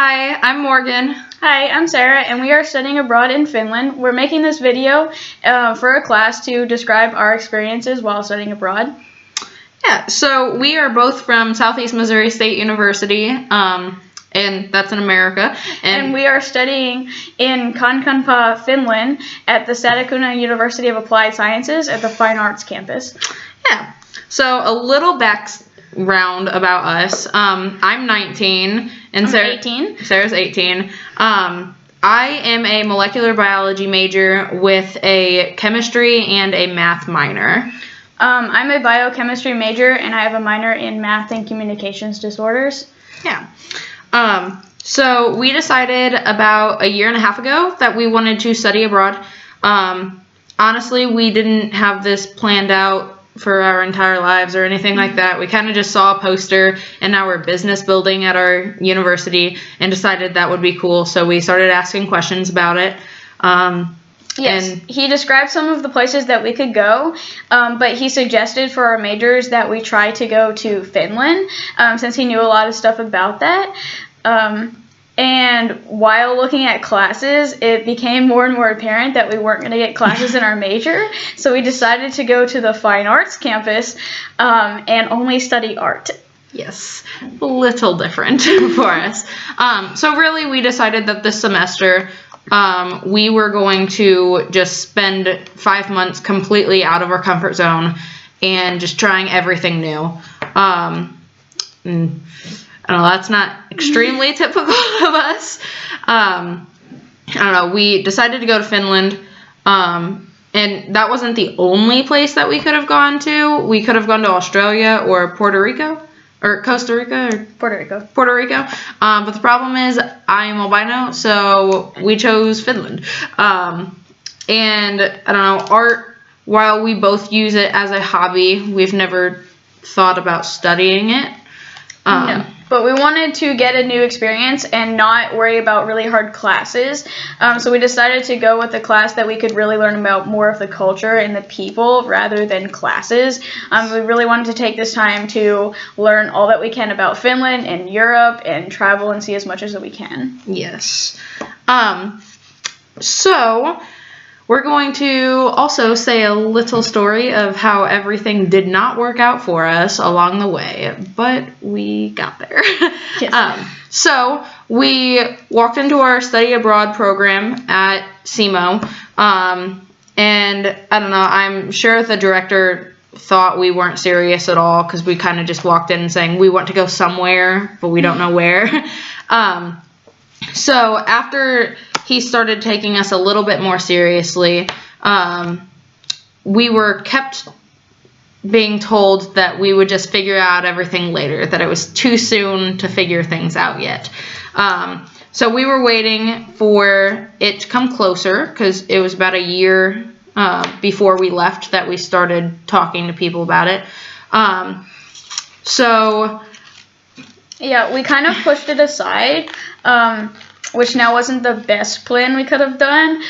Hi, I'm Morgan. Hi, I'm Sarah, and we are studying abroad in Finland. We're making this video for a class to describe our experiences while studying abroad. Yeah, so we are both from Southeast Missouri State University, and that's in America. And we are studying in Kankanpää, Finland, at the Satakunnan University of Applied Sciences at the Fine Arts campus. Yeah, so a little background about us. I'm 19, and I'm 18. Sarah's 18. I am a molecular biology major with a chemistry and a math minor. I'm a biochemistry major, and I have a minor in math and communications disorders. Yeah. So we decided about a year and a half ago that we wanted to study abroad. Honestly, we didn't have this planned out for our entire lives or anything like that. We kind of just saw a poster in our business building at our university and decided that would be cool. So we started asking questions about it. Yes, and he described some of the places that we could go, but he suggested for our majors that we try to go to Finland, since he knew a lot of stuff about that. And while looking at classes, it became more and more apparent that we weren't going to get classes in our major, so we decided to go to the Fine Arts campus and only study art. Yes, a little different for us. So really, we decided that this semester we were going to just spend 5 months completely out of our comfort zone and just trying everything new. I don't know, that's not extremely typical of us. I don't know, we decided to go to Finland, and that wasn't the only place that we could have gone to. We could have gone to Australia or Puerto Rico, or Costa Rica, or Puerto Rico. But the problem is I am albino, so we chose Finland. And I don't know, art, while we both use it as a hobby, we've never thought about studying it. No, but we wanted to get a new experience and not worry about really hard classes. So we decided to go with a class that we could really learn about more of the culture and the people rather than classes. We really wanted to take this time to learn all that we can about Finland and Europe and travel and see as much as we can. Yes. So we're going to also say a little story of how everything did not work out for us along the way, but we got there. Yes. So we walked into our study abroad program at SEMO, and I don't know, I'm sure the director thought we weren't serious at all because we kind of just walked in saying we want to go somewhere, but we don't know where. So after he started taking us a little bit more seriously, we were kept being told that we would just figure out everything later, that it was too soon to figure things out yet. So we were waiting for it to come closer because it was about a year before we left that we started talking to people about it. Yeah, we kind of pushed it aside, which now wasn't the best plan we could have done.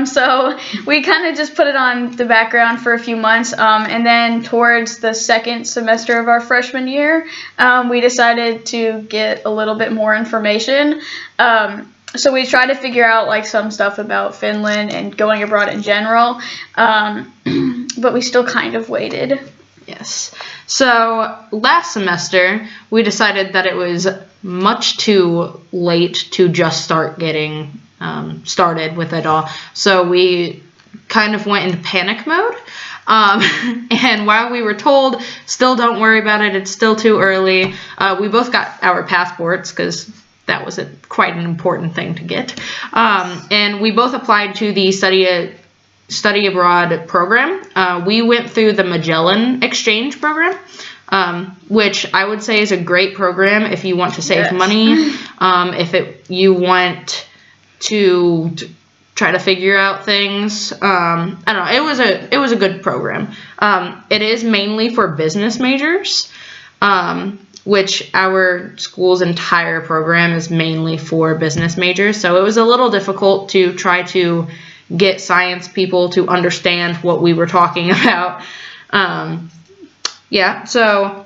So we kind of just put it on the background for a few months, and then towards the second semester of our freshman year, we decided to get a little bit more information. So we tried to figure out like some stuff about Finland and going abroad in general, but we still kind of waited. Yes. So last semester, we decided that it was much too late to just start getting started with it all. So we kind of went into panic mode. And while we were told, still don't worry about it, it's still too early, we both got our passports because that was quite an important thing to get. And we both applied to the study abroad program. We went through the Magellan exchange program, which I would say is a great program if you want to save money, if you want to try to figure out things. I don't know. It was a good program. It is mainly for business majors, which our school's entire program is mainly for business majors. So it was a little difficult to try to get science people to understand what we were talking about. Yeah, so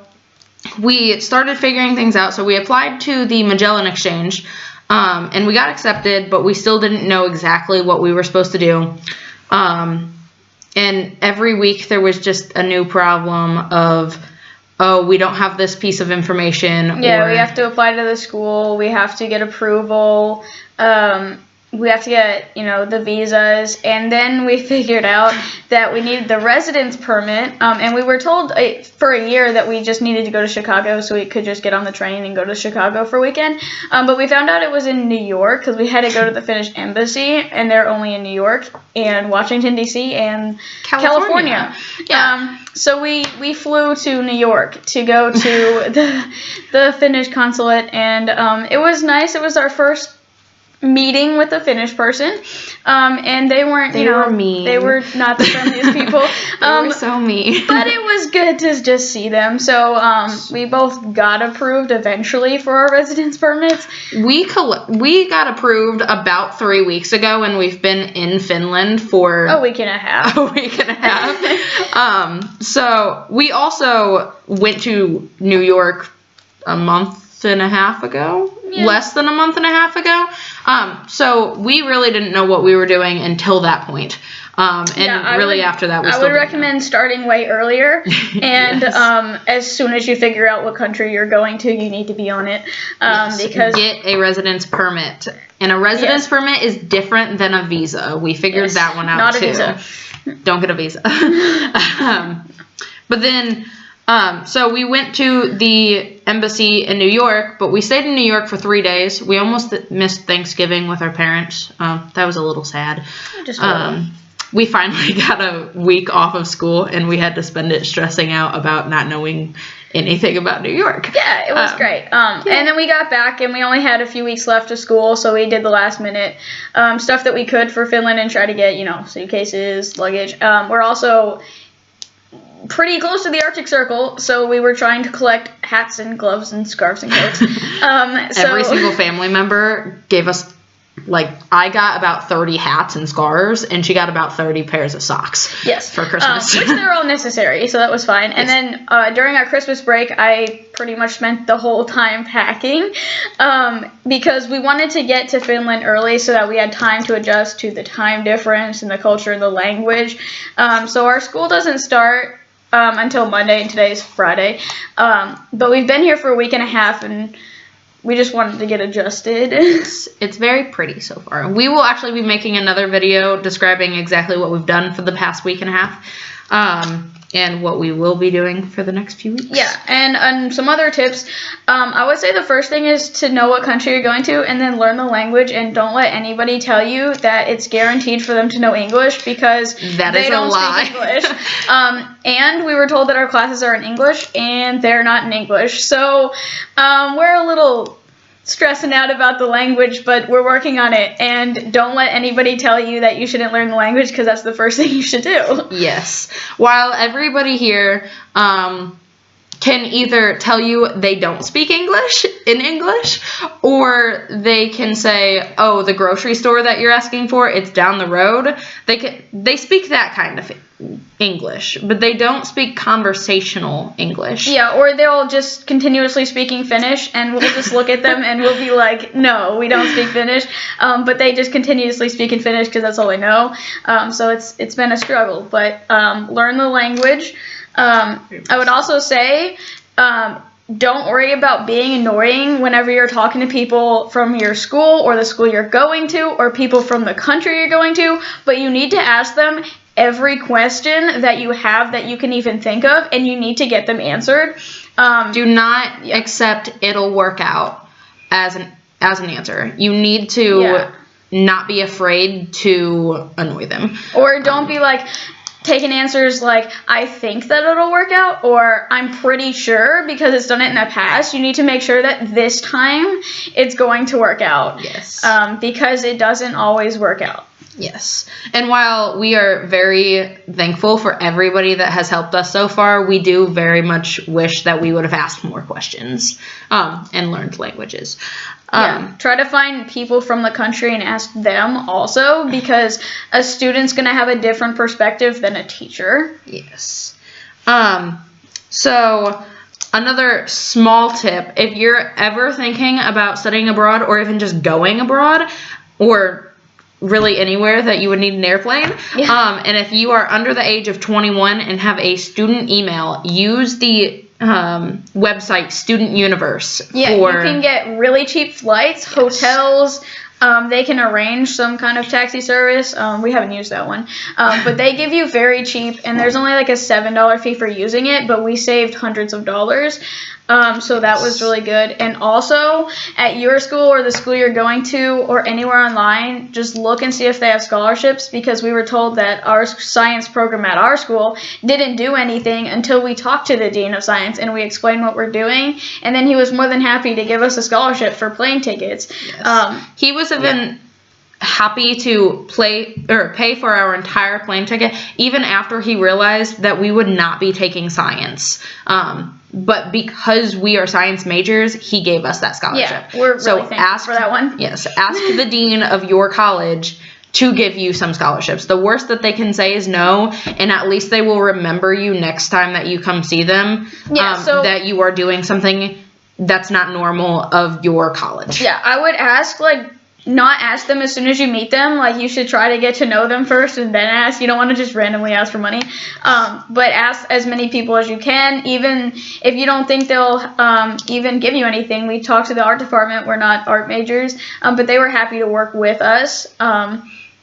we started figuring things out. So we applied to the Magellan Exchange. And we got accepted, but we still didn't know exactly what we were supposed to do. And every week there was just a new problem of, oh, we don't have this piece of information. Yeah, or, we have to apply to the school. We have to get approval. We have to get, the visas. And then we figured out that we needed the residence permit. And we were told for a year that we just needed to go to Chicago so we could just get on the train and go to Chicago for a weekend. But we found out it was in New York because we had to go to the Finnish embassy, and they're only in New York and Washington, D.C. and California. Yeah. So we flew to New York to go to the Finnish consulate, and it was nice. It was our first meeting with a Finnish person, and they weren't, They were mean. They were not the friendliest people. They were so mean. But it was good to just see them. So we both got approved eventually for our residence permits. We got approved about 3 weeks ago, and we've been in Finland for a week and a half. So we also went to New York a month and a half ago. Yeah. Less than a month and a half ago. So we really didn't know what we were doing until that point. After that, I would recommend starting way earlier. And Yes. As soon as you figure out what country you're going to, you need to be on it. Because get a residence permit. And a residence permit is different than a visa. We figured that one out not too. a visa. Don't get a visa. But then, so we went to the embassy in New York, but we stayed in New York for 3 days. We almost missed Thanksgiving with our parents. That was a little sad. Just a little. We finally got a week off of school, and we had to spend it stressing out about not knowing anything about New York. Yeah, it was great. And then we got back, and we only had a few weeks left of school, so we did the last minute stuff that we could for Finland and try to get, suitcases, luggage. We're also pretty close to the Arctic Circle, so we were trying to collect hats and gloves and scarves and coats. Every single family member gave us, I got about 30 hats and scarves, and she got about 30 pairs of socks. Yes. For Christmas. Which they're all necessary, so that was fine. And then during our Christmas break, I pretty much spent the whole time packing because we wanted to get to Finland early so that we had time to adjust to the time difference and the culture and the language. So our school doesn't start until Monday, and today's Friday. But we've been here for a week and a half, and we just wanted to get adjusted. It's very pretty so far. We will actually be making another video describing exactly what we've done for the past week and a half, and what we will be doing for the next few weeks. Yeah, and some other tips. I would say the first thing is to know what country you're going to, and then learn the language, and don't let anybody tell you that it's guaranteed for them to know English, because they don't speak English. And we were told that our classes are in English, and they're not in English. So we're a little stressing out about the language, but we're working on it. And don't let anybody tell you that you shouldn't learn the language, because that's the first thing you should do. Yes. While everybody here can either tell you they don't speak English in English, or they can say, oh, the grocery store that you're asking for, it's down the road. They speak that kind of English, but they don't speak conversational English. Yeah, or they'll just continuously speaking Finnish, and we'll just look at them and we'll be like, no, we don't speak Finnish. But they just continuously speak in Finnish because that's all they know. So it's been a struggle, but learn the language. I would also say, don't worry about being annoying whenever you're talking to people from your school or the school you're going to, or people from the country you're going to, but you need to ask them every question that you have that you can even think of, and you need to get them answered. Do not accept it'll work out as an answer. You need to not be afraid to annoy them. Or don't be like taking answers like, I think that it'll work out, or I'm pretty sure because it's done it in the past. You need to make sure that this time it's going to work out. Yes. Because it doesn't always work out. Yes. And while we are very thankful for everybody that has helped us so far, we do very much wish that we would have asked more questions and learned languages. Try to find people from the country and ask them also, because a student's going to have a different perspective than a teacher. Yes. So another small tip, if you're ever thinking about studying abroad or even just going abroad or really anywhere that you would need an airplane, and if you are under the age of 21 and have a student email, use the website Student Universe. Yeah, you can get really cheap flights, hotels. They can arrange some kind of taxi service. We haven't used that one. But they give you very cheap, and there's only like a $7 fee for using it, but we saved hundreds of dollars. So that was really good. And also, at your school or the school you're going to or anywhere online, just look and see if they have scholarships, because we were told that our science program at our school didn't do anything until we talked to the dean of science and we explained what we're doing. And then he was more than happy to give us a scholarship for plane tickets. Yes. He was even happy to pay for our entire plane ticket, even after he realized that we would not be taking science. But because we are science majors, he gave us that scholarship. Yeah, we're really thankful for that one. Yes, ask the dean of your college to give you some scholarships. The worst that they can say is no, and at least they will remember you next time that you come see them, that you are doing something that's not normal of your college. Yeah, I would not ask them as soon as you meet them. Like, you should try to get to know them first and then ask. You don't want to just randomly ask for money. But ask as many people as you can. Even if you don't think they'll even give you anything. We talked to the art department. We're not art majors. But they were happy to work with us.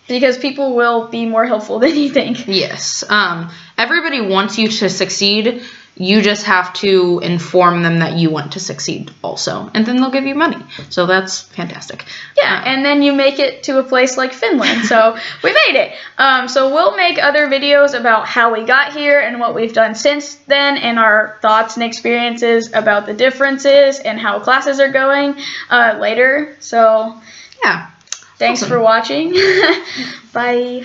Because people will be more helpful than you think. Yes. Everybody wants you to succeed. You just have to inform them that you want to succeed also. And then they'll give you money. So that's fantastic. Yeah, and then you make it to a place like Finland. So we made it. So we'll make other videos about how we got here and what we've done since then, and our thoughts and experiences about the differences and how classes are going later. So yeah. Thanks for watching. Bye.